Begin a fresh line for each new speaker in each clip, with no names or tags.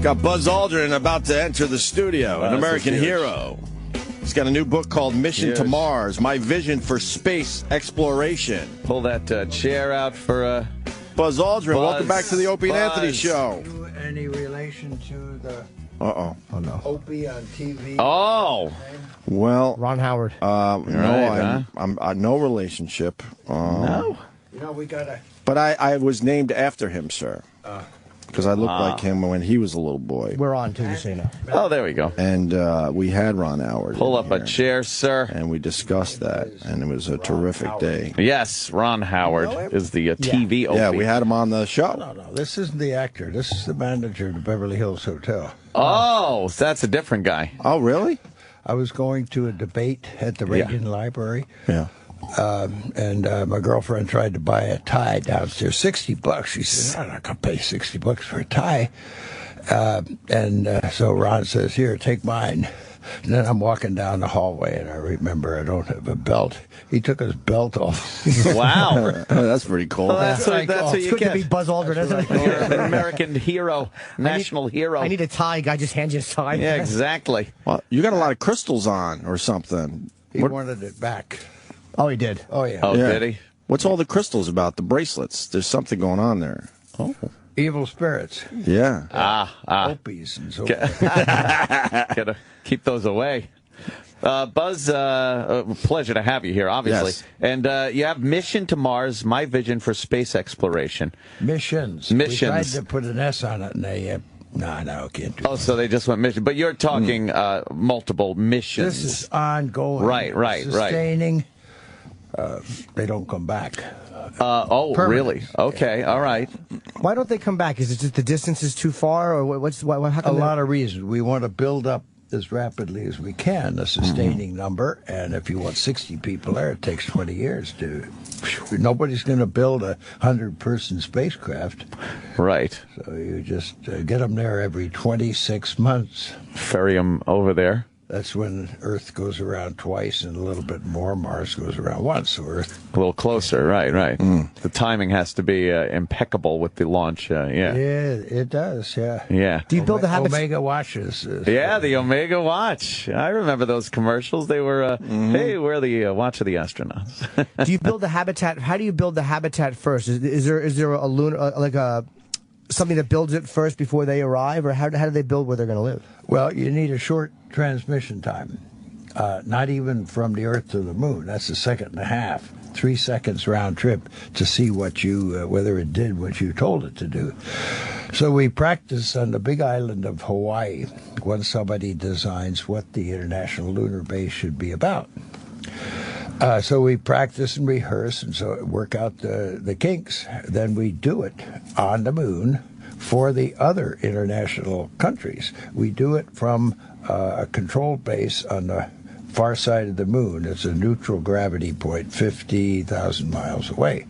Got Buzz Aldrin about to enter the studio, an American hero. He's got a new book called Mission to Mars, My Vision for Space Exploration.
Pull that chair out for
Buzz Aldrin.
Buzz,
Welcome back to the Opie and Anthony Show.
Any relation to the
Oh no.
Opie on TV?
Oh.
Well,
Ron Howard.
No, I'm no relationship.
No.
You know, we got to...
But I was named after him, sir. Because I looked like him when he was a little boy.
We're on, too, just so you know.
Oh, there we go.
And we had Ron Howard.
Pull up a chair, sir.
And we discussed that, and it was a terrific day.
Yes, Ron Howard is the TV Opie.
Yeah, we had him on the show.
No, this isn't the actor. This is the manager of the Beverly Hills Hotel.
Oh, that's a different guy.
Oh, really?
I was going to a debate at the Reagan Library.
Yeah.
And my girlfriend tried to buy a tie downstairs, $60. She said, I'm not going to pay $60 for a tie. So Ron says, here, take mine. And then I'm walking down the hallway, and I remember I don't have a belt. He took his belt off.
Wow.
That's pretty cool.
Well, that's what
It's
you
good
get.
to be Buzz Aldrin, isn't it?
You're an American hero, national hero.
I need a tie. Guy just hands you a tie.
Yeah, exactly.
Well, you got a lot of crystals on or something.
He wanted it back.
Oh, he did.
Oh, yeah.
Oh, did he?
What's all the crystals about? The bracelets. There's something going on there.
Oh.
Evil spirits.
Yeah.
Opies and so forth.
Gotta keep those away. Buzz, pleasure to have you here, obviously.
Yes.
And you have Mission to Mars, My Vision for Space Exploration.
Missions. We tried to put an S on it, and they... No, can't do that.
Oh, so they just went mission. But you're talking multiple missions.
This is ongoing.
Right.
Sustaining. They don't come back.
Really? Okay, all right.
Why don't they come back? Is it just the distance is too far, or how come
A lot of reasons. We want to build up as rapidly as we can a sustaining number, and if you want 60 people there, it takes 20 years to... Nobody's going to build a 100-person spacecraft.
Right.
So you just get them there every 26 months.
Ferry them over there.
That's when Earth goes around twice and a little bit more. Mars goes around once. So Earth...
A little closer, right. The timing has to be impeccable with the launch,
Yeah, it does, yeah.
Yeah.
Do you build the habits?
Omega watches.
Yeah, the Omega watch. I remember those commercials. They were, hey, we're the watch of the astronauts.
Do you build the habitat? How do you build the habitat first? Is there a lunar, something that builds it first before they arrive, or how do they build where they're going to live?
Well, you need a short transmission time. Not even from the Earth to the Moon. That's a second and a half, 3 seconds round trip to see what whether it did what you told it to do. So we practice on the big island of Hawaii when somebody designs what the International Lunar Base should be about. So we practice and rehearse and so work out the kinks. Then we do it on the moon for the other international countries. We do it from a controlled base on the far side of the moon. It's a neutral gravity point 50,000 miles away.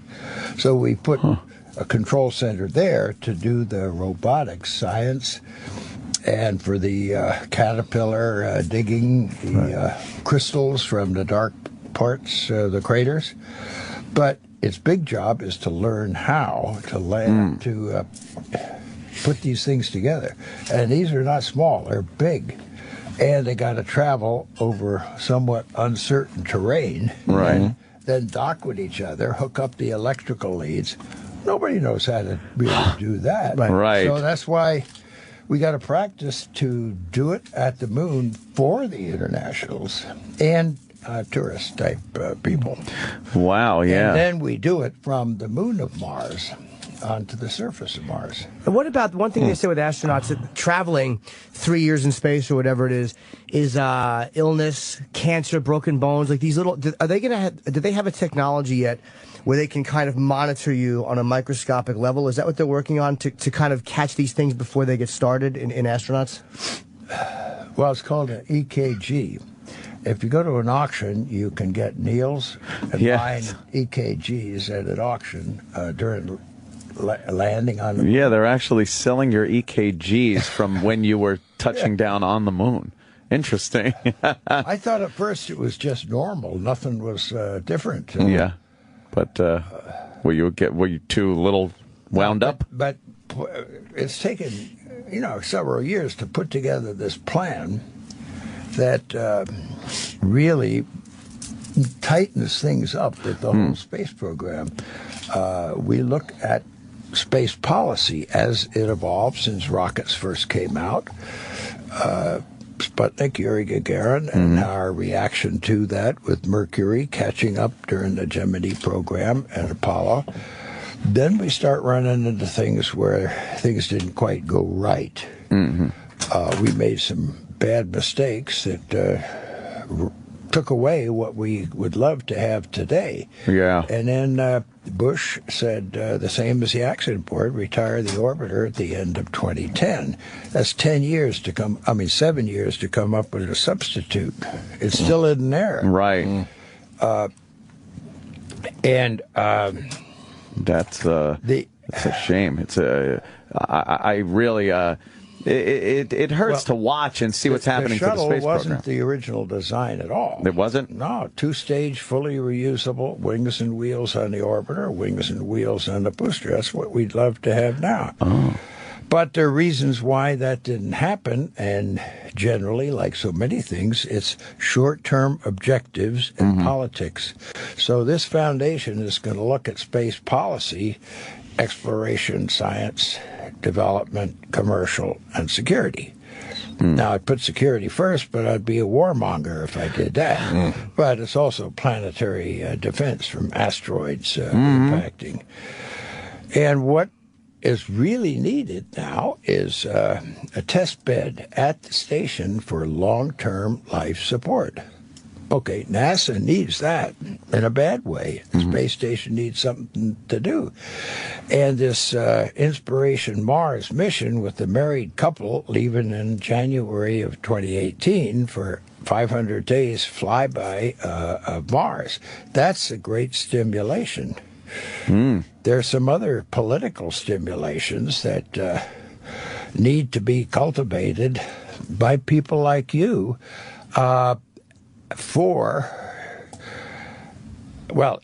So we put a control center there to do the robotics science and for the caterpillar digging the crystals from the dark parts, the craters. But its big job is to learn how to land, to put these things together. And these are not small, they're big. And they got to travel over somewhat uncertain terrain.
Right.
And then dock with each other, hook up the electrical leads. Nobody knows how to really do that.
Right.
So that's why we got to practice to do it at the moon for the internationals and tourist type people.
Wow, yeah.
And then we do it from the moon of Mars onto the surface of Mars.
And what about one thing they say with astronauts that traveling 3 years in space or whatever it is illness, cancer, broken bones, like these little? Do they have a technology yet where they can kind of monitor you on a microscopic level? Is that what they're working on to kind of catch these things before they get started in astronauts?
Well, it's called an EKG. If you go to an auction, you can get Neils and buying EKGs at an auction during landing on the moon.
Yeah, they're actually selling your EKGs from when you were touching down on the moon. Interesting.
I thought at first it was just normal. Nothing was different.
Yeah. But were you too little wound up?
But it's taken several years to put together this plan that really tightens things up with the whole space program. We look at space policy as it evolved since rockets first came out. Sputnik, Yuri Gagarin, and our reaction to that with Mercury catching up during the Gemini program and Apollo. Then we start running into things where things didn't quite go right. We made some bad mistakes that took away what we would love to have today.
Yeah.
And then Bush said the same as the accident board, retire the orbiter at the end of 2010. That's 7 years to come up with a substitute. It's still isn't there.
Right. That's a shame. It's I really it hurts to watch and see what's happening to the space program.
The shuttle wasn't the original design at all.
It wasn't?
No, 2-stage, fully reusable, wings and wheels on the orbiter, wings and wheels on the booster. That's what we'd love to have now.
Oh.
But there are reasons why that didn't happen, and generally, like so many things, it's short-term objectives in politics. So this foundation is going to look at space policy, exploration, science, development, commercial, and security. Now, I'd put security first, but I'd be a warmonger if I did that. But it's also planetary defense from asteroids impacting. And what is really needed now is a test bed at the station for long-term life support. Okay, NASA needs that in a bad way. The space station needs something to do. And this Inspiration Mars mission with the married couple leaving in January of 2018 for 500 days flyby of Mars, that's a great stimulation. There's some other political stimulations that need to be cultivated by people like you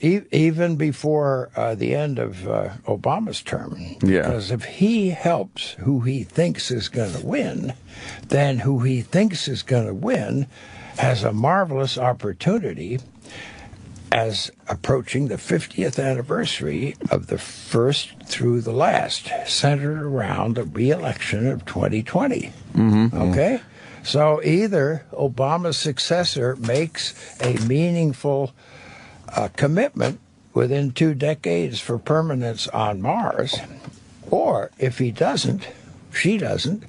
even before the end of Obama's term.
Yeah.
Because if he helps who he thinks is going to win, then who he thinks is going to win has a marvelous opportunity as approaching the 50th anniversary of the first through the last, centered around the re-election of 2020. Okay? So either Obama's successor makes a meaningful commitment within 2 decades for permanence on Mars, or if he doesn't, she doesn't,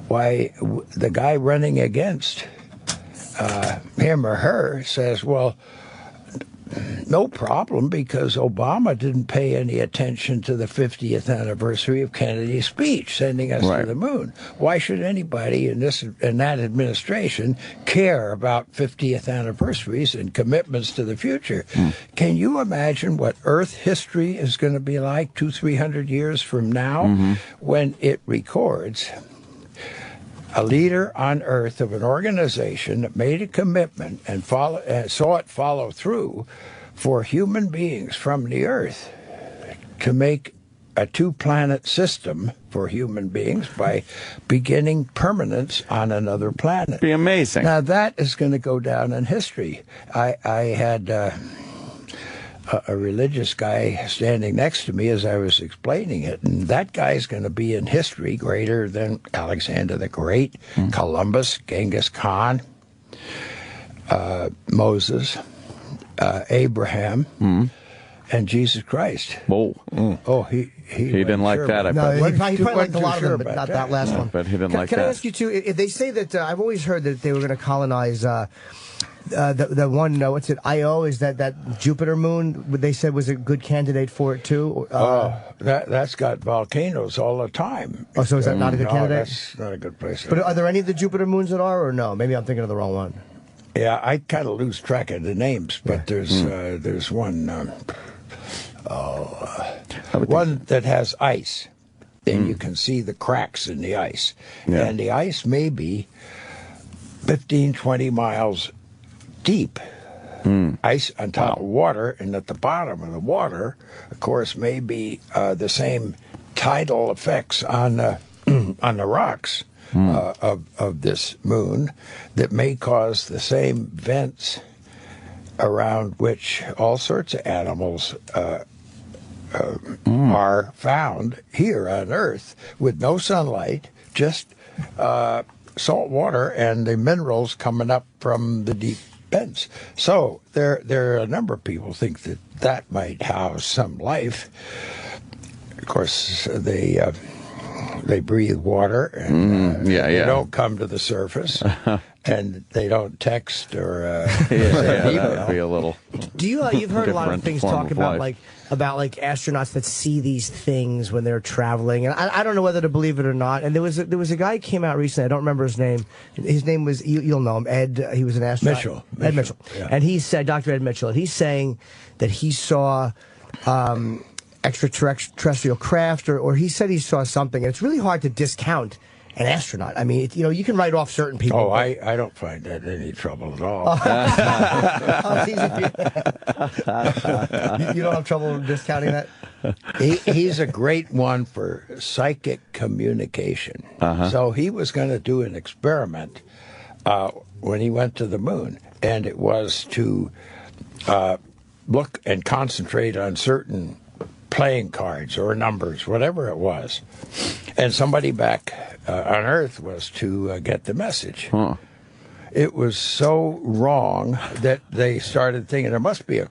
why, the guy running against him or her says, well, no problem, because Obama didn't pay any attention to the 50th anniversary of Kennedy's speech sending us to the moon. Why should anybody in that administration care about 50th anniversaries and commitments to the future? Can you imagine what Earth history is going to be like 200-300 years from now when it records a leader on Earth of an organization that made a commitment and saw it follow through for human beings from the Earth to make a 2-planet system for human beings by beginning permanence on another planet?
Be amazing.
Now, that is going to go down in history. I had a religious guy standing next to me as I was explaining it, and that guy's going to be in history greater than Alexander the Great, Columbus, Genghis Khan, Moses, Abraham, and Jesus Christ.
Oh,
he
didn't like that. I bet.
He probably liked a lot of them, but not that last one.
But he didn't like
that. Can I ask you too? If they say that I've always heard that they were going to colonize. The one, what's it, Io, is that Jupiter moon, they said was a good candidate for it too?
That's got volcanoes all the time.
Oh, so is that not a good candidate?
That's not a good place.
But are there any of the Jupiter moons that are, or no? Maybe I'm thinking of the wrong one.
Yeah, I kind of lose track of the names, but there's one one that has ice. And you can see the cracks in the ice.
Yeah.
And the ice may be 15, 20 miles deep. Ice on top of water, and at the bottom of the water, of course, may be the same tidal effects on on the rocks of this moon that may cause the same vents around which all sorts of animals are found here on Earth with no sunlight, just salt water and the minerals coming up from the deep vents. So there are a number of people think that might house some life. Of course, they breathe water and they don't come to the surface. And they don't text or
that would be a little.
Do you you've heard a lot of things talk about like astronauts that see these things when they're traveling, and I don't know whether to believe it or not. And there was a guy who came out recently. I don't remember his name. His name was you'll know him, Ed. He was an astronaut.
Mitchell.
Ed Mitchell.
Yeah.
And he said, Dr. Ed Mitchell, and he's saying that he saw extraterrestrial craft, or he said he saw something. And it's really hard to discount an astronaut. I mean, you can write off certain people.
Oh, I don't find that any trouble at all.
It's easy. You don't have trouble discounting that?
He's a great one for psychic communication. So he was going to do an experiment when he went to the moon, and it was to look and concentrate on certain playing cards or numbers, whatever it was. And somebody back on Earth was to get the message.
Huh.
It was so wrong that they started thinking there must be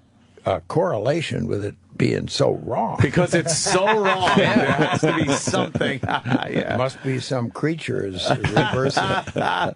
a correlation with it being so wrong.
Because it's so wrong. There has to be something.
It must be some creature is reversing it.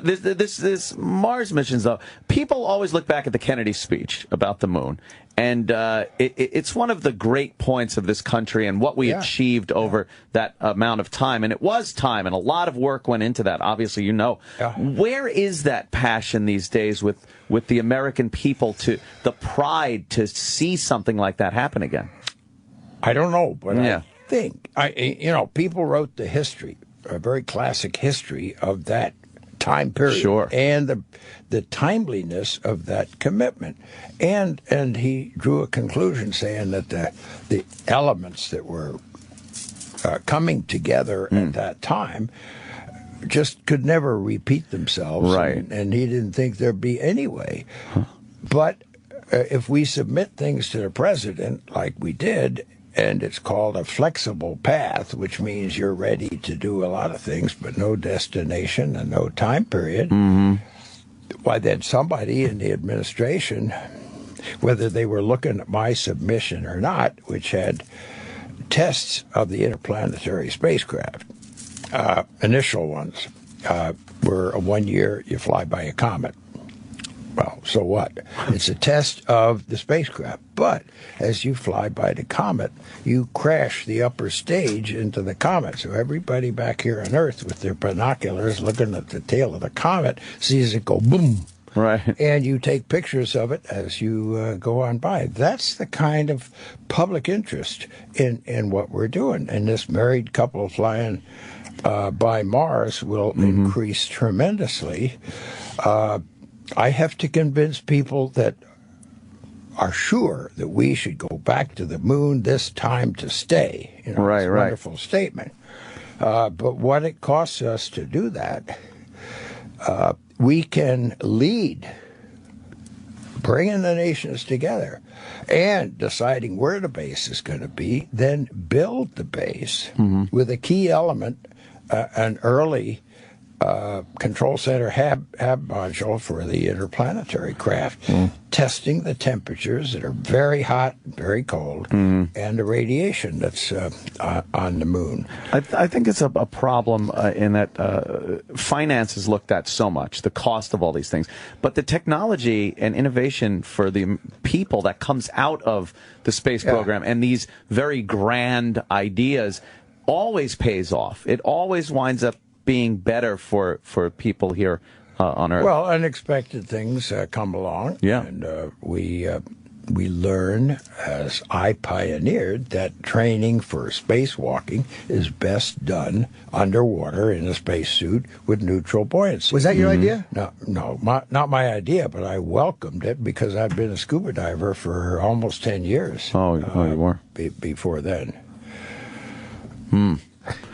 This Mars missions, though, people always look back at the Kennedy speech about the moon, and it's one of the great points of this country and what we achieved over that amount of time. And it was time, and a lot of work went into that, obviously, you know. Where is that passion these days with the American people, to the pride to see something like that happen again?
I don't know, but I think, people wrote the history, a very classic history of that time period.
Sure.
And the timeliness of that commitment. And he drew a conclusion saying that the elements that were coming together at that time just could never repeat themselves.
Right.
And he didn't think there'd be any way. But if we submit things to the president like we did, and it's called a flexible path, which means you're ready to do a lot of things, but no destination and no time period, why then somebody in the administration, whether they were looking at my submission or not, which had tests of the interplanetary spacecraft, initial ones, were a 1 year you fly by a comet. Well, so what? It's a test of the spacecraft. But as you fly by the comet, you crash the upper stage into the comet. So everybody back here on Earth with their binoculars looking at the tail of the comet sees it go boom.
Right.
And you take pictures of it as you go on by. That's the kind of public interest in what we're doing. And this married couple flying by Mars will increase tremendously. I have to convince people that are sure that we should go back to the moon this time to stay.
Right,
it's a wonderful statement. But what it costs us to do that, we can lead bringing the nations together and deciding where the base is going to be, then build the base with a key element, an early control center hab module for the interplanetary craft, testing the temperatures that are very hot, very cold, and the radiation that's on the moon.
I think it's a problem in that finance is looked at so much, the cost of all these things. But the technology and innovation for the people that comes out of the space program and these very grand ideas always pays off. It always winds up being better for people here on Earth.
Well, unexpected things come along, and we learn, as I pioneered, that training for spacewalking is best done underwater in a spacesuit with neutral buoyancy.
Was that your idea?
No, not my idea, but I welcomed it because I'd been a scuba diver for almost 10 years.
You were?
Before then.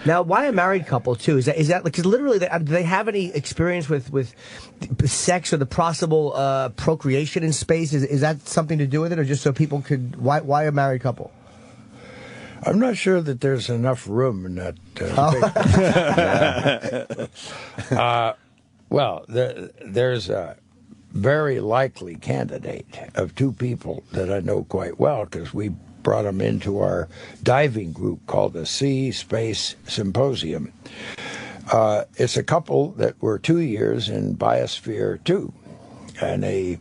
Now, why a married couple too? Is that because literally do they have any experience with sex or the possible procreation in space? Is that something to do with it, or just so people could? Why a married couple?
I'm not sure that there's enough room in that. Well, there's a very likely candidate of two people that I know quite well because we brought them into our diving group called the Sea Space Symposium. It's a couple that were 2 years in Biosphere 2, and they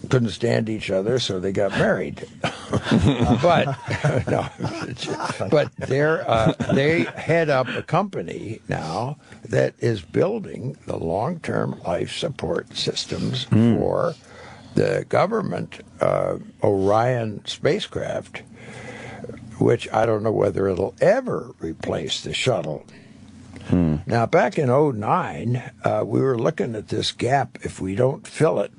couldn't stand each other, so they got married. But they head up a company now that is building the long-term life support systems for the government Orion spacecraft, which I don't know whether it'll ever replace the shuttle. Now, back in 2009, we were looking at this gap if we don't fill it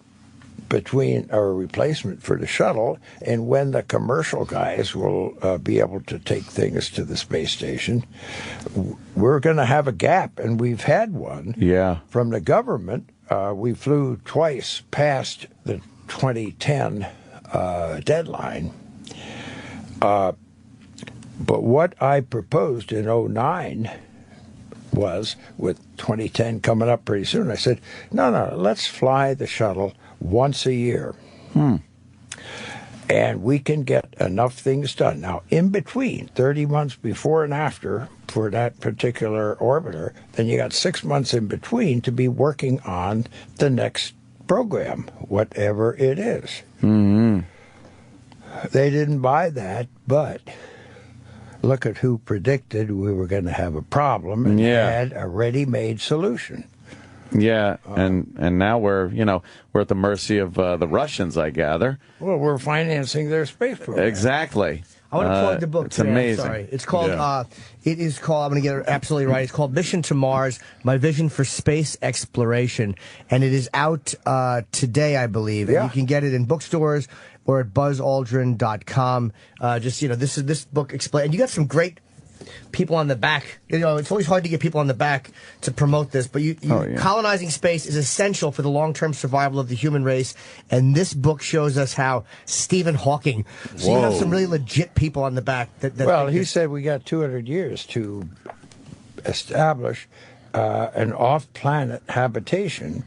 between a replacement for the shuttle and when the commercial guys will be able to take things to the space station. We're going to have a gap, and we've had one from the government. We flew twice past the 2010 deadline. But what I proposed in 2009 was, with 2010 coming up pretty soon, I said, no, let's fly the shuttle once a year. And we can get enough things done. Now, in between, 30 months before and after for that particular orbiter, then you got 6 months in between to be working on the next program, whatever it is. They didn't buy that, but look at who predicted we were going to have a problem and had a ready-made solution.
Yeah, and now we're at the mercy of the Russians, I gather.
Well, we're financing their space program.
Exactly.
I want to plug the book.
It's
today.
amazing.
I'm sorry. It's called. It is called. I'm going to get it absolutely right. It's called Mission to Mars: My Vision for Space Exploration, and it is out today, I believe. And you can get it in bookstores or at buzzaldrin.com. This book explains. And you got some great people on the back. It's always hard to get people on the back to promote this, but colonizing space is essential for the long-term survival of the human race, and this book shows us how. Stephen Hawking. So you have some really legit people on the back.
He said we got 200 years to establish an off-planet habitation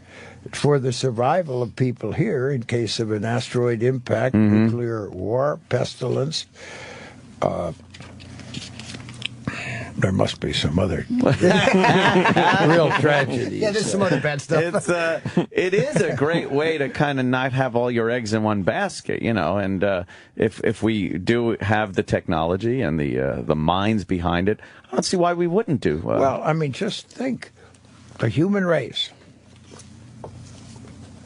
for the survival of people here in case of an asteroid impact, nuclear war, pestilence. There must be some other real tragedies.
Yeah, there's some other bad stuff.
It is a great way to kind of not have all your eggs in one basket, and if we do have the technology and the minds behind it, I don't see why we wouldn't do.
Well, I mean, just think, the human race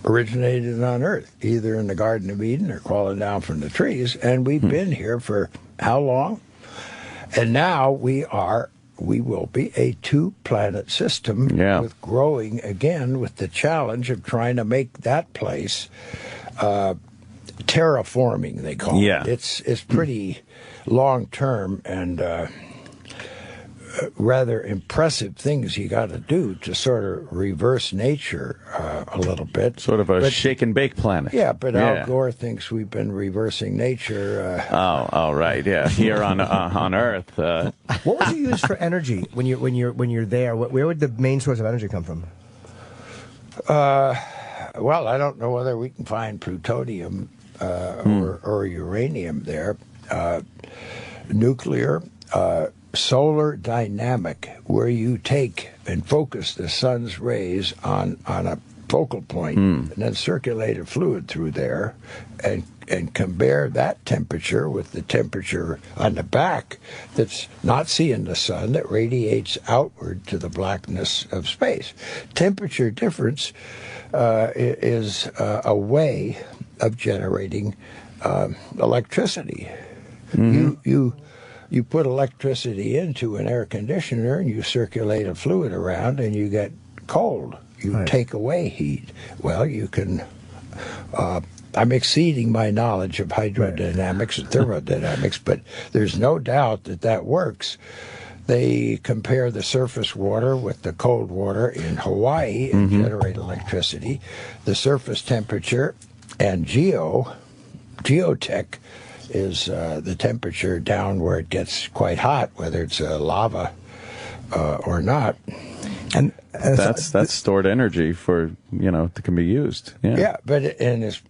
originated on Earth, either in the Garden of Eden or crawling down from the trees, and we've been here for how long? And now we will be a two-planet system with growing again with the challenge of trying to make that place terraforming, they call it. It's pretty long-term and rather impressive things you got to do to sort of reverse nature a little bit.
Sort of a shake and bake planet.
Yeah, but Al Gore thinks we've been reversing nature.
Right, yeah, here on Earth.
What would you use for energy when you're there? Where would the main source of energy come from?
Well, I don't know whether we can find plutonium or uranium there. Nuclear. Solar dynamic, where you take and focus the sun's rays on a focal point and then circulate a fluid through there and compare that temperature with the temperature on the back that's not seeing the sun, that radiates outward to the blackness of space. Temperature difference is a way of generating electricity. You put electricity into an air conditioner and you circulate a fluid around and you get cold. You take away heat. Well, you can... I'm exceeding my knowledge of hydrodynamics and thermodynamics, but there's no doubt that works. They compare the surface water with the cold water in Hawaii and generate electricity. The surface temperature and geotech is the temperature down where it gets quite hot, whether it's lava or not.
And that's stored energy for, that can be used.
Yeah, but it's,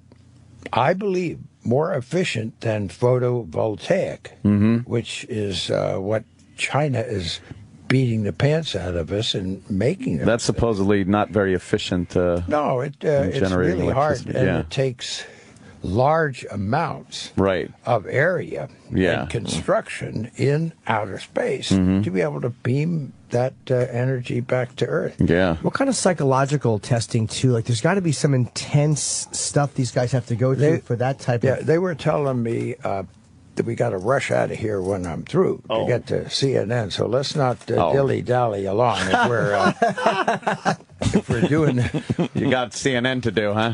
I believe, more efficient than photovoltaic, which is what China is beating the pants out of us and making it.
That's supposedly not very efficient.
No, it's really hard, and
yeah.
it takes large amounts of area and construction in outer space to be able to beam that energy back to Earth.
Yeah.
What kind of psychological testing, too? Like, there's got to be some intense stuff these guys have to go through for that type of...
Yeah, they were telling me that we got to rush out of here when I'm through to get to CNN. So let's not dilly-dally along if we're doing...
You got CNN to do, huh?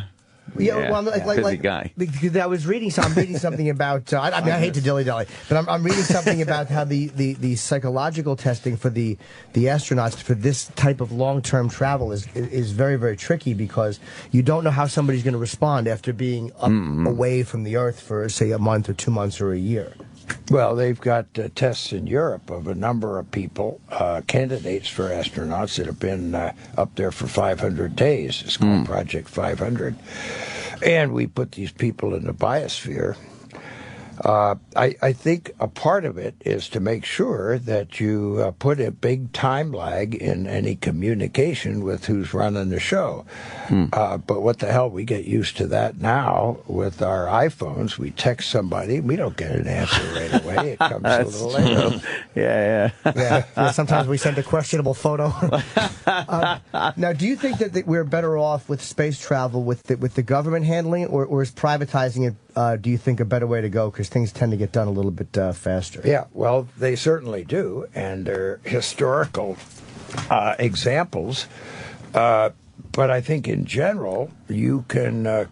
Yeah, well,
busy guy.
Because I was reading, I'm reading something about. I mean, I hate to dilly-dally, but I'm reading something about how the psychological testing for the astronauts for this type of long-term travel is very, very tricky, because you don't know how somebody's going to respond after being away from the Earth for, say, a month or 2 months or a year.
Well, they've got tests in Europe of a number of people, candidates for astronauts that have been up there for 500 days. It's called Project 500. And we put these people in the biosphere. I think a part of it is to make sure that you put a big time lag in any communication with who's running the show. But what the hell, we get used to that now with our iPhones. We text somebody, we don't get an answer right away. It comes a little later.
Yeah. Sometimes we send a questionable photo. Now, do you think that we're better off with space travel with the government handling it, or is privatizing it, do you think, a better way to go? Because things tend to get done a little bit faster.
Yeah, well, they certainly do, and they're historical examples. But I think in general, you can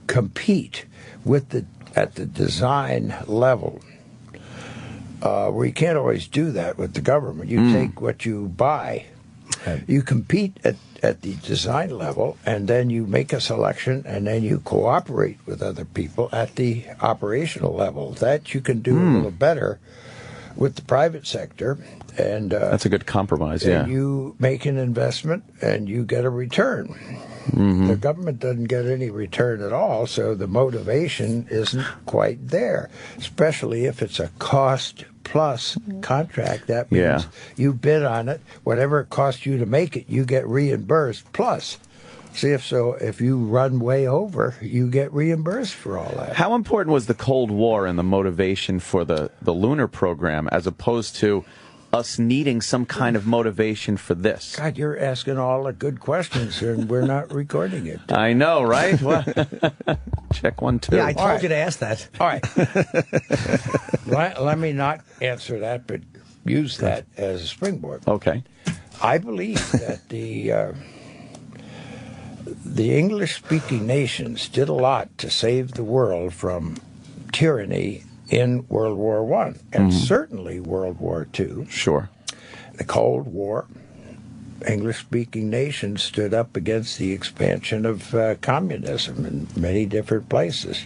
compete at the design level, where you can't always do that with the government. You take what you buy. You compete at the design level, and then you make a selection, and then you cooperate with other people at the operational level. That you can do a little better with the private sector. And
that's a good compromise, yeah.
And you make an investment, and you get a return. The government doesn't get any return at all, so the motivation isn't quite there, especially if it's a cost-plus contract. That means you bid on it. Whatever it costs you to make it, you get reimbursed. Plus, if you run way over, you get reimbursed for all that.
How important was the Cold War and the motivation for the lunar program, as opposed to us needing some kind of motivation for this?
God, you're asking all the good questions, and we're not recording it.
I know, right? Well, check 1, 2.
Yeah, I told you to ask that.
All right. Let me not answer that, but use that as a springboard.
Okay.
I believe that the English-speaking nations did a lot to save the world from tyranny in World War I, and certainly World War II.
Sure.
The Cold War, English-speaking nations stood up against the expansion of communism in many different places.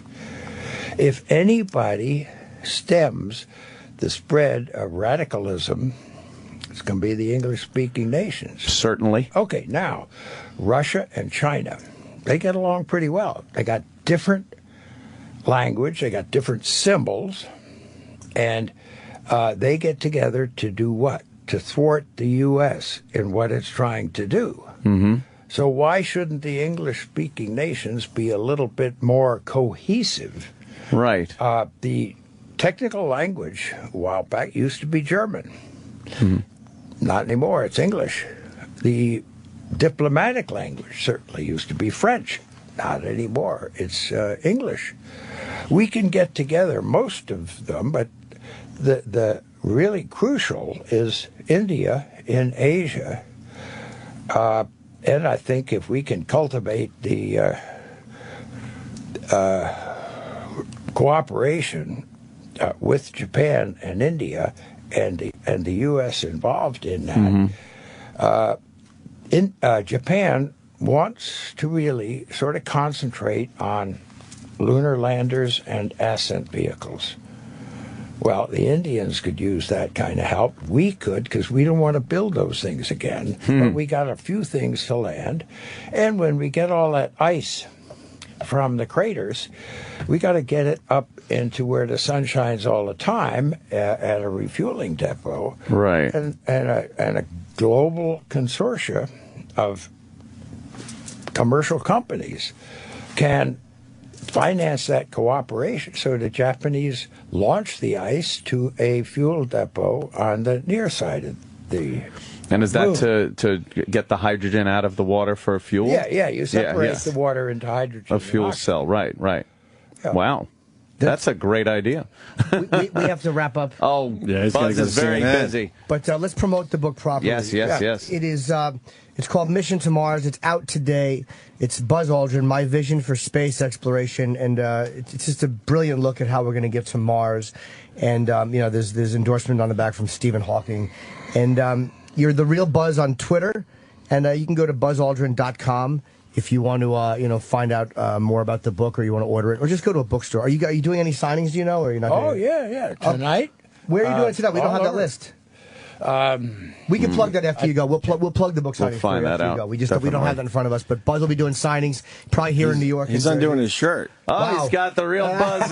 If anybody stems the spread of radicalism, it's going to be the English-speaking nations.
Certainly.
Okay, now, Russia and China, they get along pretty well. They got different language, they got different symbols, and they get together to do what? To thwart the U.S. in what it's trying to do. So why shouldn't the English-speaking nations be a little bit more cohesive?
Right.
The technical language a while back used to be German. Not anymore, it's English. The diplomatic language certainly used to be French. Not anymore, it's English. We can get together, most of them, but the really crucial is India in Asia. And I think if we can cultivate the cooperation with Japan and India and the U.S. involved in that. Japan wants to really sort of concentrate on lunar landers and ascent vehicles. Well, the Indians could use that kind of help. We could, because we don't want to build those things again. But we got a few things to land. And when we get all that ice from the craters, we got to get it up into where the sun shines all the time at a refueling depot.
Right.
And a global consortia of commercial companies can finance that cooperation. So the Japanese launch the ice to a fuel depot on the near side of the
And is that
moon.
to get the hydrogen out of the water for fuel?
Yeah, you separate the water into hydrogen.
A fuel cell, right.
Yeah.
Wow. That's a great idea.
we have to wrap up.
Oh,
Yeah, he's gotta
Buzz
go
is
to
very
CNN.
busy.
But let's promote the book properly.
Yes.
It is. It's called Mission to Mars. It's out today. It's Buzz Aldrin, My Vision for Space Exploration, and it's just a brilliant look at how we're going to get to Mars. And there's endorsement on the back from Stephen Hawking, and you're the real Buzz on Twitter, and you can go to buzzaldrin.com. If you want to, find out more about the book, or you want to order it, or just go to a bookstore. Are you doing any signings? Do you know, or you're not?
Oh yeah. Tonight.
Where are you doing it tonight? We don't have that list. We can plug that after you go. We'll plug the book signing for you after you go. We don't have that in front of us, but Buzz will be doing signings probably here in New York.
He's undoing his shirt.
Oh,
Wow.
he's got the real Buzz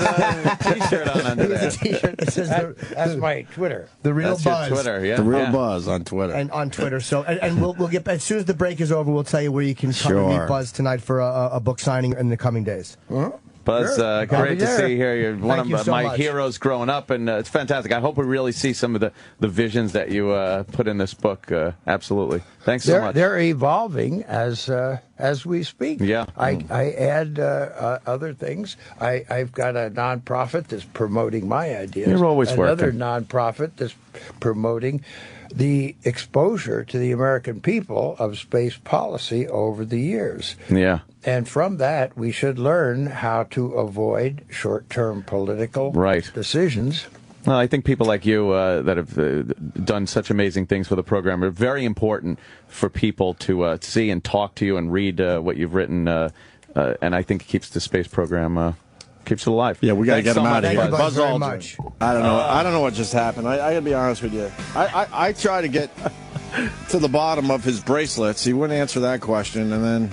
T-shirt on under there.
There's a T-shirt that says
That's my Twitter.
the real
That's
Buzz.
your Twitter, yeah.
The real
Yeah.
Buzz on Twitter.
And on Twitter. So and we'll get as soon as the break is over, we'll tell you where you can come and
Sure.
meet Buzz tonight for a book signing in the coming days.
Buzz,
Sure.
great to
There.
see you here. You're one
Thank you
of
so
my
much.
heroes growing up, and it's fantastic. I hope we really see some of the visions that you put in this book. Absolutely. Thanks so much.
They're evolving as we speak.
Yeah.
I add other things. I've got a nonprofit that's promoting my ideas.
You're always
Another
working.
nonprofit that's promoting the exposure to the American people of space policy over the years.
Yeah.
And from that, we should learn how to avoid short-term political decisions.
Well, I think people like you that have done such amazing things for the program are very important for people to see and talk to you and read what you've written. And I think it keeps the space program keeps it alive.
Yeah, we got to
Thanks
get
so
him out
much,
of here.
Buzz.
Buzz
very
Aldrin.
much.
I don't know. I don't know what just happened. I got to be honest with you. I tried to get to the bottom of his bracelets. He wouldn't answer that question, and then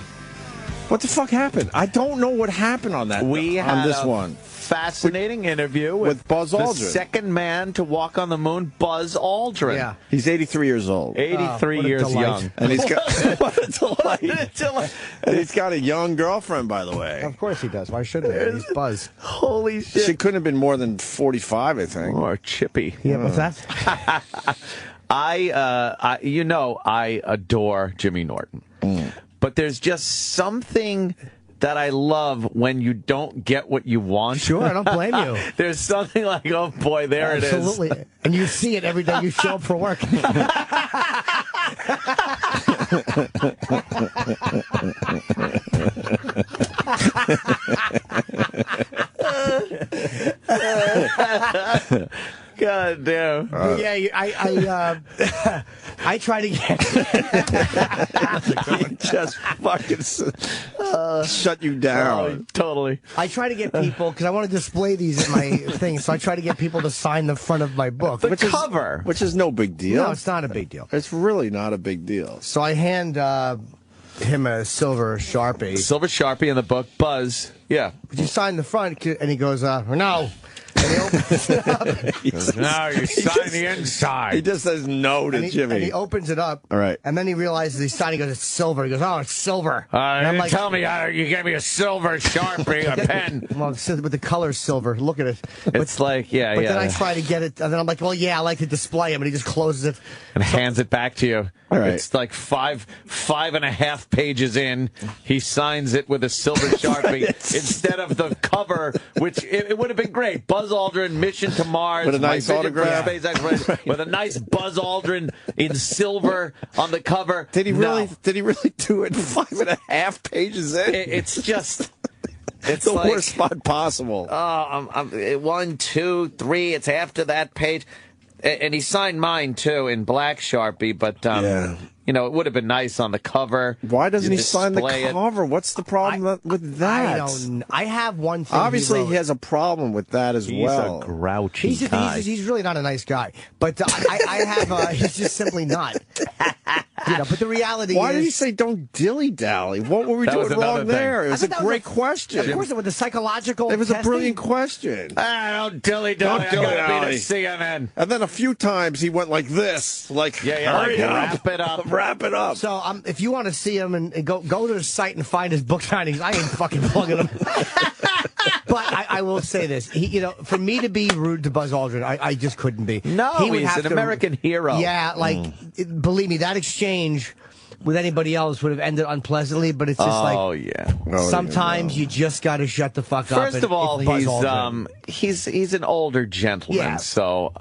what the fuck happened? I don't know what happened on that.
We
on
had
this
a
one.
fascinating interview with
Buzz
the
Aldrin.
second man to walk on the moon, Buzz Aldrin.
Yeah.
He's 83 years old.
83
what a
years
delight.
young.
And he's got what a
What a
delight.
delight.
And he's got a young girlfriend, by the way.
Of course he does. Why shouldn't he? He's Buzz.
Holy shit.
She couldn't have been more than 45, I think.
Or Chippy.
Yeah, what's that?
I adore Jimmy Norton. But there's just something that I love when you don't get what you want.
Sure, I don't blame you.
There's something like, oh boy, there it is.
Absolutely. And you see it every day you show up for work.
God damn.
I try to get.
He just fucking shut you down.
Totally.
I try to get people because I want to display these at my thing. So I try to get people to sign the front of my book.
The cover.
Which is no big deal.
No, it's not a big deal.
It's really not a big deal.
So I hand him a silver Sharpie.
Silver Sharpie in the book, Buzz. Yeah.
Would you sign the front? And he goes, no. And he opens it up.
No, you sign the inside.
He just says no to
And
Jimmy.
he opens it up.
All right.
And then he realizes he's signing. He goes, it's silver. He goes, oh, it's silver. And I'm like,
tell me you gave me a silver Sharpie, a pen.
well, with the color silver. Look at it.
It's like, yeah.
But then I try to get it, and then I'm like, well, yeah, I like to display him, and he just closes it.
And hands it back to you.
All right.
It's like five and a half pages in. He signs it with a silver Sharpie instead of the cover, which it would have been great. Buzz Aldrin, Mission to Mars.
With a nice
My Vision for
autograph.
Space Exploration, with a nice Buzz Aldrin in silver on the cover.
Did he
No.
really? Did he really do it 5.5 pages in?
It's just. It's
the
like,
worst spot possible.
1, 2, 3. It's after that page. And he signed mine, too, in black Sharpie, but, you know, it would have been nice on the cover.
Why doesn't he sign the cover? What's the problem with that?
I have one thing.
Obviously, he has a problem with that as well.
He's a grouchy guy.
He's really not a nice guy. But I have, he's just simply not. You know, but the reality
Why did he say don't dilly-dally? What were we doing wrong there? It was a great question.
Of course, with the psychological
It was a brilliant question.
Don't dilly-dally. I gotta be the CNN.
And then a few times he went like this. Like, hurry up.
Wrap it up.
Wrap it up.
So if you want to see him and go to the site and find his book signings, I ain't fucking plugging him. But I will say this. You know, for me to be rude to Buzz Aldrin, I just couldn't be.
No, he's an American hero.
Yeah, like, believe me, that exchange with anybody else would have ended unpleasantly, but it's just sometimes you just got to shut the fuck up.
First of all, he's an older gentleman, so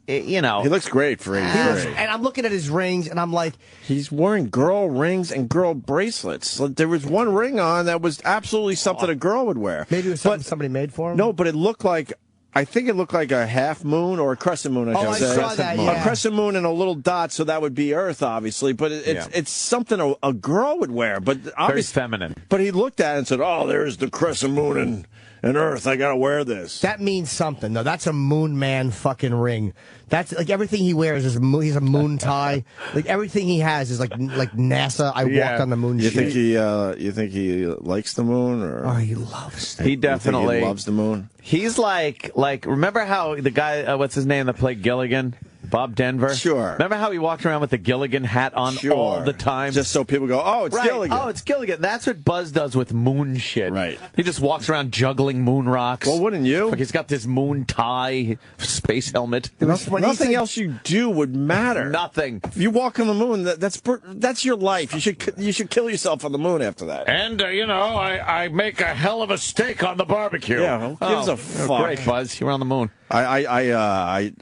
you know,
he looks great for 83.
And I'm looking at his rings, and I'm like,
he's wearing girl rings and girl bracelets. There was one ring on that was absolutely something a girl would wear.
Maybe it was something somebody made for him.
No, but it looked like. I think it looked like a half moon or a crescent moon, I should say.
I saw that, yeah.
A crescent moon and a little dot, so that would be Earth, obviously. But it's something a girl would wear. But
very feminine.
But he looked at it and said, "Oh, there's the crescent moon and Earth. I got to wear this."
That means something, though. That's a moon man fucking ring. That's like everything he wears is he's a moon tie. Like everything he has is like NASA. I walked on the moon.
You think he likes the moon, or
he loves?
He definitely
loves the moon.
He's like remember how the guy what's his name that played Gilligan? Bob Denver?
Sure.
Remember how he walked around with the Gilligan hat on all the time?
Just so people go, oh, it's Gilligan.
Oh, it's Gilligan. That's what Buzz does with moon shit.
Right.
He just walks around juggling moon rocks.
Well, wouldn't you?
Like he's got this moon tie, space helmet.
Nothing else you do would matter.
Nothing.
If you walk on the moon, that's your life. You should kill yourself on the moon after that.
And, you know, I make a hell of a steak on the barbecue.
Yeah, who gives a fuck?
Great, Buzz. You were on the moon.
I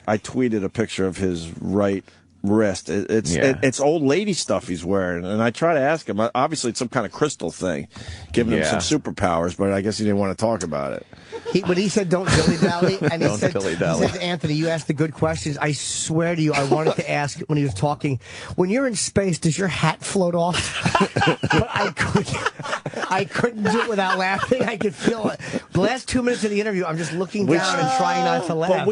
tweeted a picture of his right wrist. It's old lady stuff he's wearing, and I try to ask him. Obviously, it's some kind of crystal thing, giving him some superpowers, but I guess he didn't want to talk about it.
But he said, "Don't dilly dally," and he said, "Anthony, you asked the good questions. I swear to you, I wanted to ask when he was talking. When you're in space, does your hat float off?" But I couldn't do it without laughing. I could feel it. The last 2 minutes of the interview, I'm just looking down and trying not to laugh.
But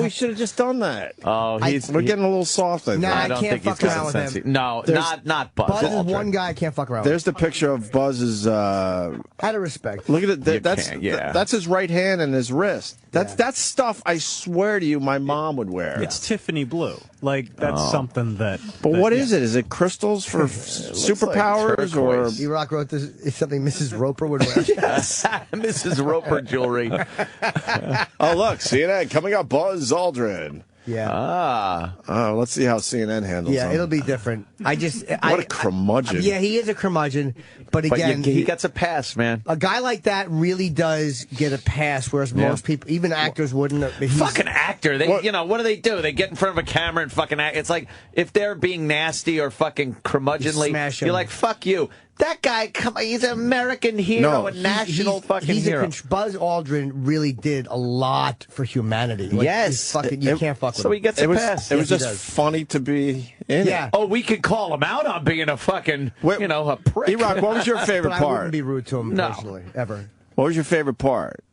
we should have just done that.
Oh,
we're getting a little soft.
Nah,
I don't
can't
think
fuck around with him.
No, not Buzz.
Buzz is one guy I can't fuck around with.
There's the picture of Buzz's.
Out of respect.
Look at it. That's his right hand and his wrist. That's stuff I swear to you my mom would wear.
It's Tiffany blue. Like, that's something that...
But what is it? Is it crystals for superpowers?
Like
or
E-Rock wrote this. It's something Mrs. Roper would wear.
Yes.
Mrs. Roper jewelry.
Oh, look, CNN coming up, Buzz Aldrin.
Yeah.
Let's see how CNN handles him.
It'll be different. What
a curmudgeon.
Yeah, he is a curmudgeon. But again,
he gets a pass, man.
A guy like that really does get a pass, whereas most people, even actors, wouldn't.
Fucking actor. What do they do? They get in front of a camera and fucking act. It's like if they're being nasty or fucking curmudgeonly, you're like, fuck you. That guy, he's an American hero, a national fucking hero.
Buzz Aldrin really did a lot for humanity. Like,
yes.
You can't fuck with him.
So he gets a pass.
It was just funny to be in it.
Oh, we could call him out on being a fucking, a prick.
E-Rock, what was your favorite part?
I wouldn't be rude to him personally, ever.
What was your favorite part?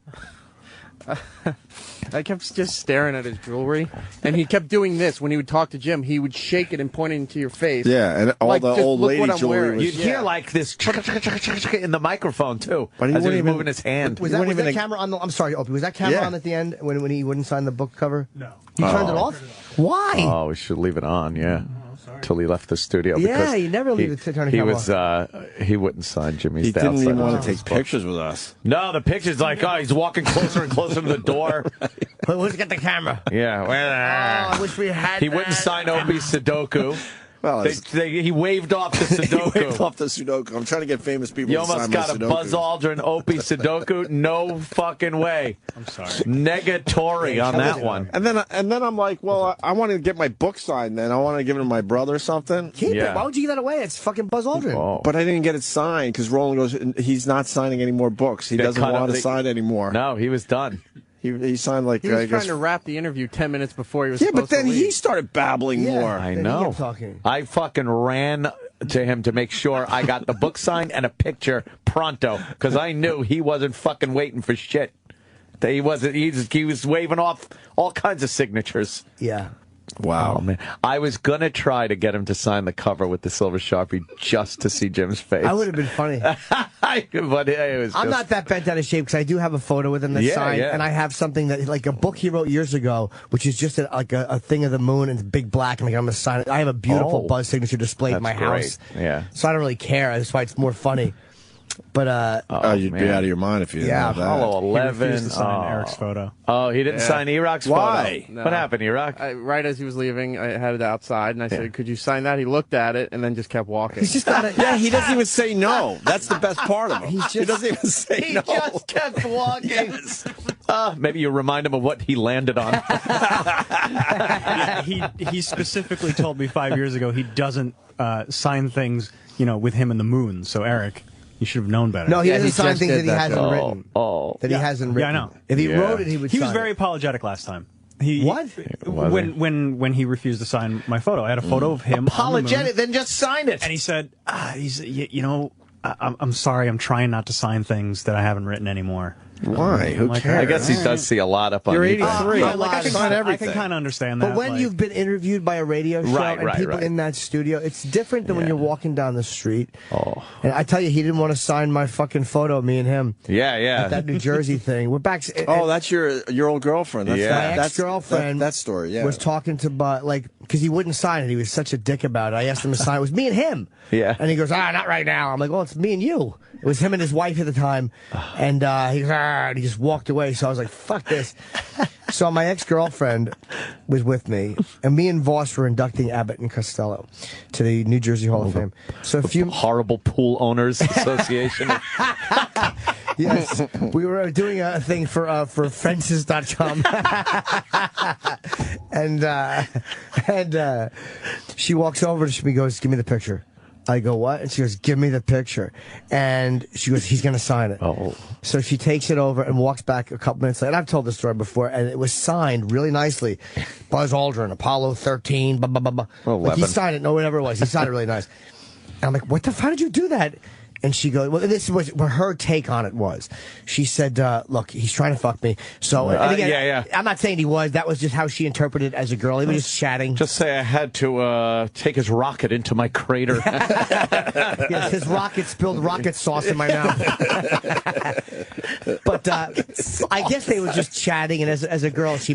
I kept just staring at his jewelry, and he kept doing this. When he would talk to Jim, he would shake it and point it into your face.
Yeah, and all the old lady jewelry was...
You'd hear like this in the microphone, too,
but he
as he was
even
moving his hand.
Was that camera on? I'm sorry, Opie. Was that camera on at the end when he wouldn't sign the book cover?
No.
You turned it off? Why?
Oh, we should leave it on, till he left the studio.
Yeah, you never leave the camera
off. He wouldn't sign Jimmy's.
He didn't even want to take pictures with us.
No, the picture's like, he's walking closer and closer to the door.
Who's got the camera?
Yeah.
I wish we had
He wouldn't sign Opie's Sudoku.
Well,
he waved off the Sudoku.
He waved off the Sudoku. I'm trying to get famous people
you
to sign
almost
my
got a
Sudoku.
Buzz Aldrin Opie Sudoku. No fucking way.
I'm sorry.
Negatory on that one.
And then I'm like, well, I want to get my book signed. Then I want to give it to my brother or something.
Keep it. Why would you give that away? It's fucking Buzz Aldrin.
Oh. But I didn't get it signed because Roland goes, he's not signing any more books. He doesn't want to sign anymore.
No, he was done.
He signed like
He was
I guess.
trying to wrap the interview 10 minutes before he was
Yeah,
supposed
but then
to leave.
he started babbling more.
I
Then he
know.
kept talking.
I fucking ran to him to make sure I got the book signed and a picture pronto because I knew he wasn't fucking waiting for shit. He wasn't. He was waving off all kinds of signatures.
Yeah.
Wow.
Oh, man. I was going to try to get him to sign the cover with the silver Sharpie just to see Jim's face.
I would have been funny.
But it was
I'm
just-
not that bent out of shape because I do have a photo with him that's
Yeah,
signed,
yeah.
and I have something that, like a book he wrote years ago, which is just a thing of the moon and it's big black, and like I'm gonna sign it. I have a beautiful
Oh.
Buzz signature displayed in my
That's great.
house.
Yeah.
So I don't really care. That's why it's more funny. But
You'd be
man.
out of your mind if you didn't
Yeah,
have that.
Apollo
He
11.
refused to sign
Oh.
Eric's photo.
Oh, he didn't sign Iraq's photo.
Why?
No.
What happened, Iraq?
Right as he was leaving, I had it outside, and I said, "Could you sign that?" He looked at it and then just kept walking.
he's just not.
Yeah, he doesn't even say no. That's the best part of him. He doesn't even say
He
no.
just kept walking.
Yes.
Maybe you remind him of what he landed on.
Yeah, he specifically told me 5 years ago he doesn't sign things, with him and the moon. So Eric, you should have known better.
No, he
Yeah,
doesn't
he
sign
just
things that
did
he
that,
hasn't
though.
written. That he hasn't
Yeah, I
written.
know.
If he
Yeah.
wrote it, he would.
He was
sign
very
it.
apologetic last time.
What?
When he refused to sign my photo, I had a photo of him.
Apologetic, then just sign it.
And he said, I'm sorry, I'm trying not to sign things that I haven't written anymore.
Why? Who
Like,
cares?
I guess he does see a lot up on
You're
eBay.
83.
I
Sign
can
everything.
kind of understand that.
But when
like-
you've been interviewed by a radio show
Right,
and
right,
people
right.
in that studio, it's different than when
Yeah.
you're walking down the street.
Oh.
And I tell you, he didn't want to sign my fucking photo, me and him.
Yeah, yeah.
That New Jersey thing. We're back.
Oh, that's your old girlfriend. That's
Yeah.
that,
my
that's
ex-girlfriend
that story. Yeah.
was talking to because he wouldn't sign it. He was such a dick about it. I asked him to sign. It was me and him.
Yeah.
And he goes, not right now. I'm like, well, it's me and you. It was him and his wife at the time. And he goes, and he just walked away. So I was like, fuck this. So my ex-girlfriend was with me, and me and Voss were inducting Abbott and Costello to the New Jersey Hall of Fame. So a few
Horrible Pool Owners Association.
Yes, we were doing a thing for fences.com. and she walks over to me, goes, "Give me the picture." I go, "What?" And she goes, "Give me the picture." And she goes, "He's going to sign it."
Oh.
So she takes it over and walks back a couple minutes later. And I've told this story before, and it was signed really nicely. Buzz Aldrin, Apollo 13, blah, blah, blah, blah. Like he
11.
signed it, no, whatever it was. He signed it really nice. And I'm like, what the fuck did you do that? And she goes, well, this was what her take on it was. She said, look, he's trying to fuck me. So, and again,
yeah.
I'm not saying he was. That was just how she interpreted it as a girl. He was just chatting.
Just say I had to take his rocket into my crater.
Yes, his rocket spilled rocket sauce in my mouth. But I guess they were just chatting, and as a girl, she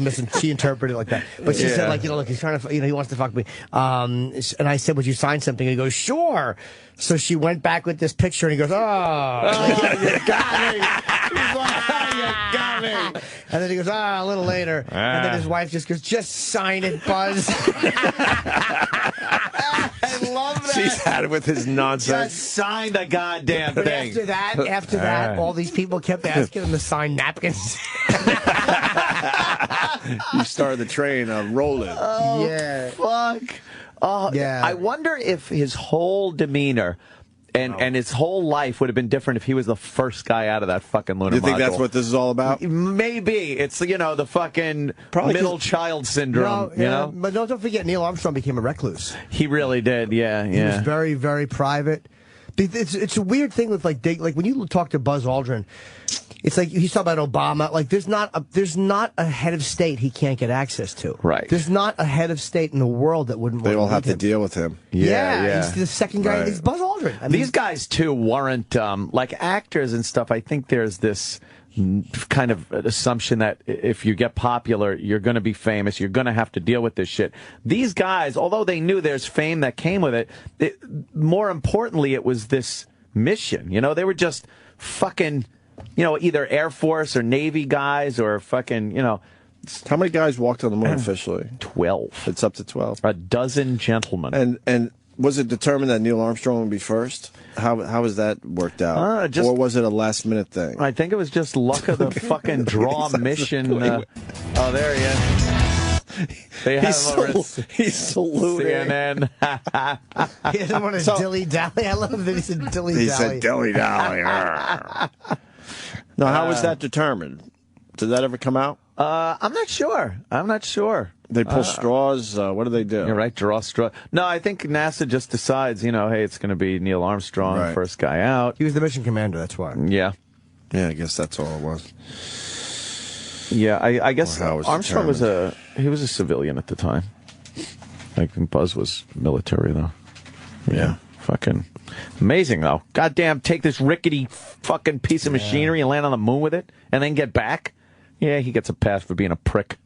interpreted it like that. But she said, like, look, he's trying to, he wants to fuck me. And I said, would you sign something? And he goes, sure. So she went back with this picture, and he goes, you got me. He's like, you got me. And then he goes, a little later. And then his wife just goes, just sign it, Buzz. I love that.
She's had it with his nonsense.
Just sign the goddamn
But
thing.
after that, all these people kept asking him to sign napkins.
You started the train rolling.
Yeah.
Fuck.
Yeah.
I wonder if his whole demeanor and his whole life would have been different if he was the first guy out of that fucking lunar
You think that's
module.
what this is all about?
Maybe. It's, the fucking
Probably
middle child syndrome,
But don't forget, Neil Armstrong became a recluse.
He really did, yeah.
He was very, very private. It's a weird thing with like when you talk to Buzz Aldrin, it's like he's talking about Obama. Like there's not a head of state he can't get access to.
Right.
There's not a head of state in the world that wouldn't.
They
want
all
to
have
meet
to
him.
deal with him.
Yeah, he's the second guy.
Right.
He's Buzz Aldrin. I mean,
These guys, too, weren't, like actors and stuff. I think there's this kind of assumption that if you get popular, you're going to be famous. You're going to have to deal with this shit. These guys, although they knew there's fame that came with it, more importantly, it was this mission. They were just fucking, either Air Force or Navy guys or fucking,
How many guys walked on the moon officially?
12.
It's up to 12.
A dozen gentlemen.
And was it determined that Neil Armstrong would be first? How was that worked out? Or was it a last minute thing?
I think it was just luck of the fucking draw mission. There he is. They have him over at
He's saluting.
CNN.
he doesn't want to dilly dally. I love that he said dilly dally.
He said dilly dally. No, how was that determined? Did that ever come out?
I'm not sure.
They pull straws. What do they do?
You're right, draw straw. No, I think NASA just decides, hey, it's going to be Neil Armstrong,
Right.
first guy out.
He was the mission commander, that's why.
Yeah.
Yeah, I guess that's all it was.
Yeah, I guess
Or how it was
Armstrong was a civilian at the time. I think Buzz was military, though.
Yeah.
Fucking amazing, though. Goddamn, take this rickety fucking piece of machinery and land on the moon with it, and then get back. Yeah, he gets a pass for being a prick.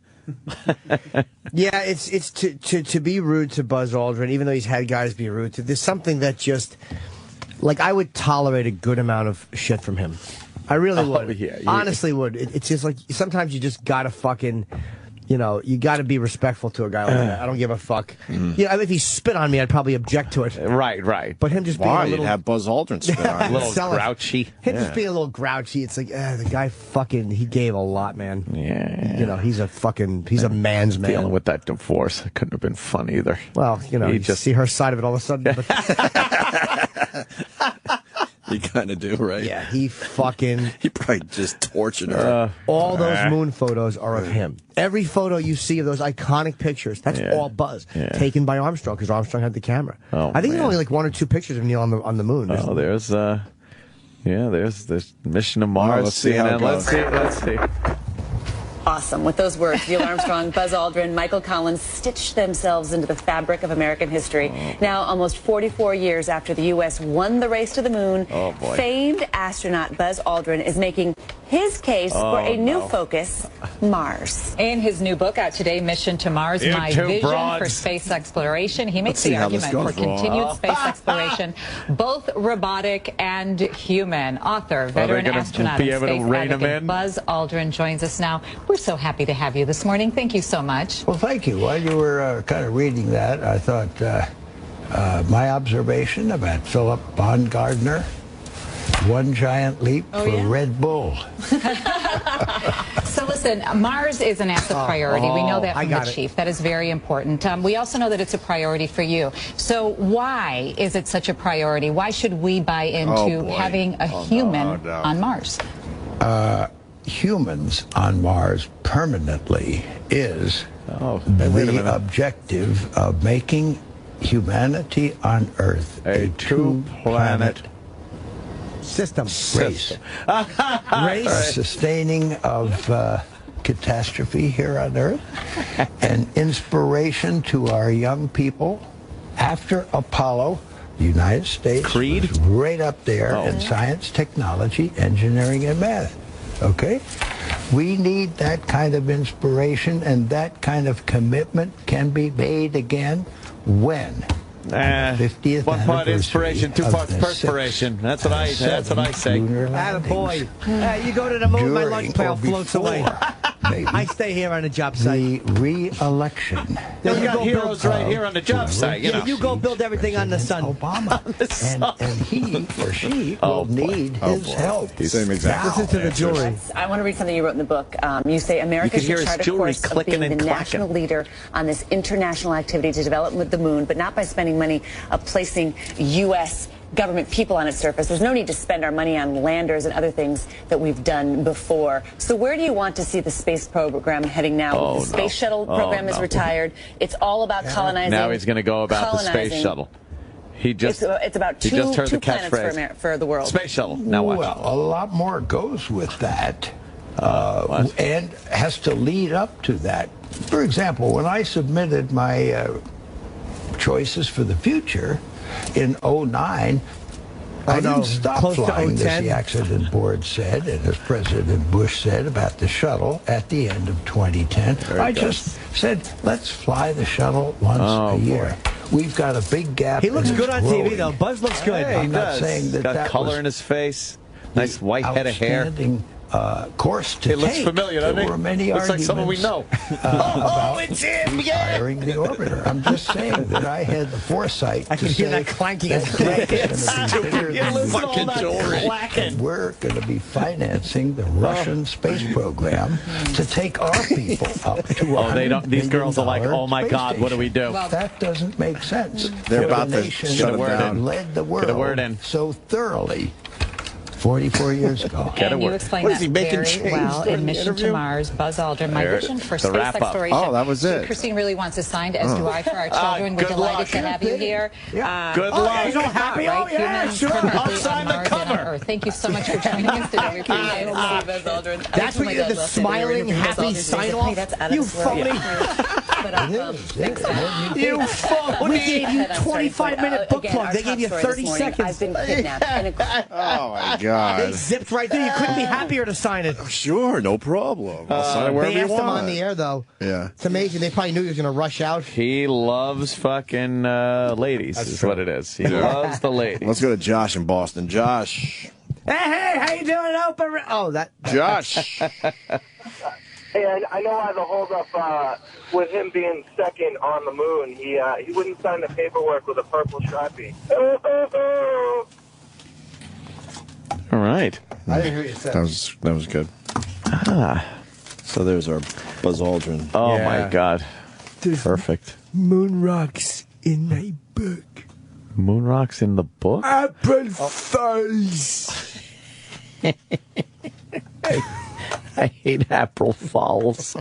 Yeah, it's to be rude to Buzz Aldrin, even though he's had guys be rude to. There's something that just, like, I would tolerate a good amount of shit from him. I really would.
Yeah,
honestly would. It's just like sometimes you just gotta fucking. You got to be respectful to a guy like that. I don't give a fuck. Yeah, if he spit on me, I'd probably object to it.
Right.
But him just being
Why?
a little...
You'd have Buzz Aldrin spit on
A
you.
little grouchy.
Him just being a little grouchy, it's like, the guy fucking, he gave a lot, man.
Yeah.
He's a man's man.
Dealing with that divorce, it couldn't have been fun either.
Well, you just see her side of it all of a sudden. But
You kind of do, right?
yeah, he
probably just tortured her.
all those moon photos are of him. Every photo you see of those iconic pictures, that's all Buzz, taken by Armstrong, because Armstrong had the camera. I think there's only like 1 or 2 pictures of Neil on the moon.
There's Mission to Mars.
Let's see how it goes.
Let's see.
Awesome. With those words, Neil Armstrong, Buzz Aldrin, Michael Collins stitched themselves into the fabric of American history. Now, almost 44 years after the U.S. won the race to the moon, famed astronaut Buzz Aldrin is making his case for a new focus, Mars.
In his new book out today, Mission to Mars, My Vision for Space Exploration, he makes the argument for continued space exploration, both robotic and human. Author, veteran astronaut, and space advocate Buzz Aldrin joins us now. We're so happy to have you this morning. Thank you so much.
Well, thank you. While you were kind of reading that, I thought my observation about Philip Baumgartner, one giant leap for Red Bull.
So listen, Mars is a NASA priority. We know that from the chief. That is very important. We also know that it's a priority for you. So why is it such a priority? Why should we buy into having a human on Mars?
Humans on Mars permanently is the objective of making humanity on Earth a two-planet
system
race. Sustaining of catastrophe here on Earth, and inspiration to our young people. After Apollo, the United States was right up there in science, technology, engineering, and math. Okay? We need that kind of inspiration, and that kind of commitment can be made again when? 50th
one part
anniversary
inspiration, 2 parts perspiration. That's what I say.
Attaboy. You go to the moon, my lunch pail floats away. I stay here on the job site.
The re-election.
You got heroes right here on the job site.
You go build everything on the sun.
Obama. And he or she will need his help.
Same exact.
Listen to the jewelry.
I want to read something you wrote in the book. You say America should chart a course of being the national leader on this international activity to develop with the moon, but not by spending money placing U.S. government people on its surface. There's no need to spend our money on landers and other things that we've done before. So where do you want to see the space program heading now? The space shuttle program is retired. It's all about colonizing.
Now he's going to go about the space shuttle.
It's about two planets for the world.
Space shuttle. Now watch.
Well, a lot more goes with that, and has to lead up to that. For example, when I submitted my choices for the future in 2009, I didn't stop flying, as the accident board said, and as President Bush said about the shuttle at the end of 2010. I just said, let's fly the shuttle once a year. We've got a big gap.
He looks good on TV, though. Buzz looks good.
I'm not saying that
got color in his face. Nice white head of hair.
Course to
it looks
take.
familiar, doesn't
there
it?
were many
looks like someone we know.
It's him! Retiring the orbiter. I'm just saying that I had the foresight
I
to
can hear
say
that clanking.
we're going to be financing the Russian space program to take our people up to
these girls are like, oh my God, what do we do?
Well, that doesn't make sense.
They're about to shut it down.
Led the world so thoroughly 44 years ago.
And you explained that very well in Mission to Mars. Buzz Aldrin, my vision for space exploration.
Oh, that was it.
Christine really wants a signed, as do I, for our children. We're delighted to have you here.
Good luck.
You're so happy?
Right? Humans permanently
sign
on Mars
the
and on
cover.
Earth. Thank you so much for joining us today. We appreciate it. Buzz Aldrin.
That's what you're the smiling, happy sign-off? You phony.
You
phony. We gave you 25-minute book plug. They gave you 30 seconds.
I've been kidnapped.
Oh, my God.
They zipped right there. You couldn't be happier to sign it.
Sure, no problem. I'll sign it wherever
They
you
asked
want.
him on the air, though.
Yeah.
It's amazing. They probably knew he was going to rush out.
He loves fucking ladies, is what it is. He loves the ladies.
Let's go to Josh in Boston. Josh.
Hey, how you doing, Open? Oh, that.
Josh.
Hey, I know why the holdup with him being second on the moon. He wouldn't sign the paperwork with a purple Sharpie.
All right.
I didn't hear you say
That was good. So there's our Buzz Aldrin.
Oh, my God.
There's
Perfect.
moon rocks in my book.
Moon rocks in the book?
April Fools.
I hate April Fools.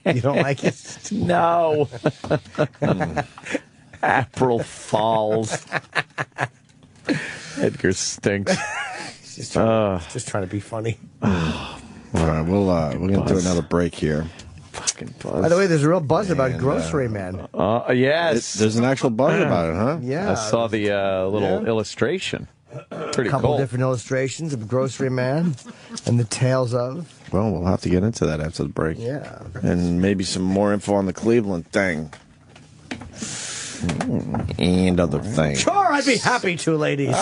You don't like it?
No. April Fools. Edgar stinks.
Just trying to be funny.
All right, we're going to do another break here.
Fucking Buzz.
By the way, there's a real buzz about Grocery Man.
Yes.
There's an actual buzz about it, huh?
Yeah.
I saw the little illustration. Pretty
A couple
cool.
different illustrations of Grocery Man and the tales of.
Well, we'll have to get into that after the break.
Yeah.
And maybe some more info on the Cleveland thing. And other things.
Sure, I'd be happy to, ladies.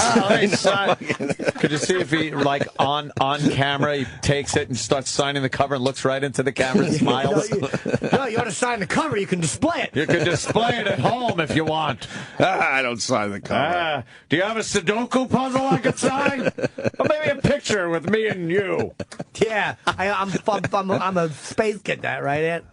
Could you see if he, like, on camera, he takes it and starts signing the cover and looks right into the camera and smiles?
You want to sign the cover, you can display it.
You can display it at home if you want.
I don't sign the cover.
Do you have a Sudoku puzzle I could sign? Or maybe a picture with me and you.
Yeah, I'm a space kid, that right, Ant?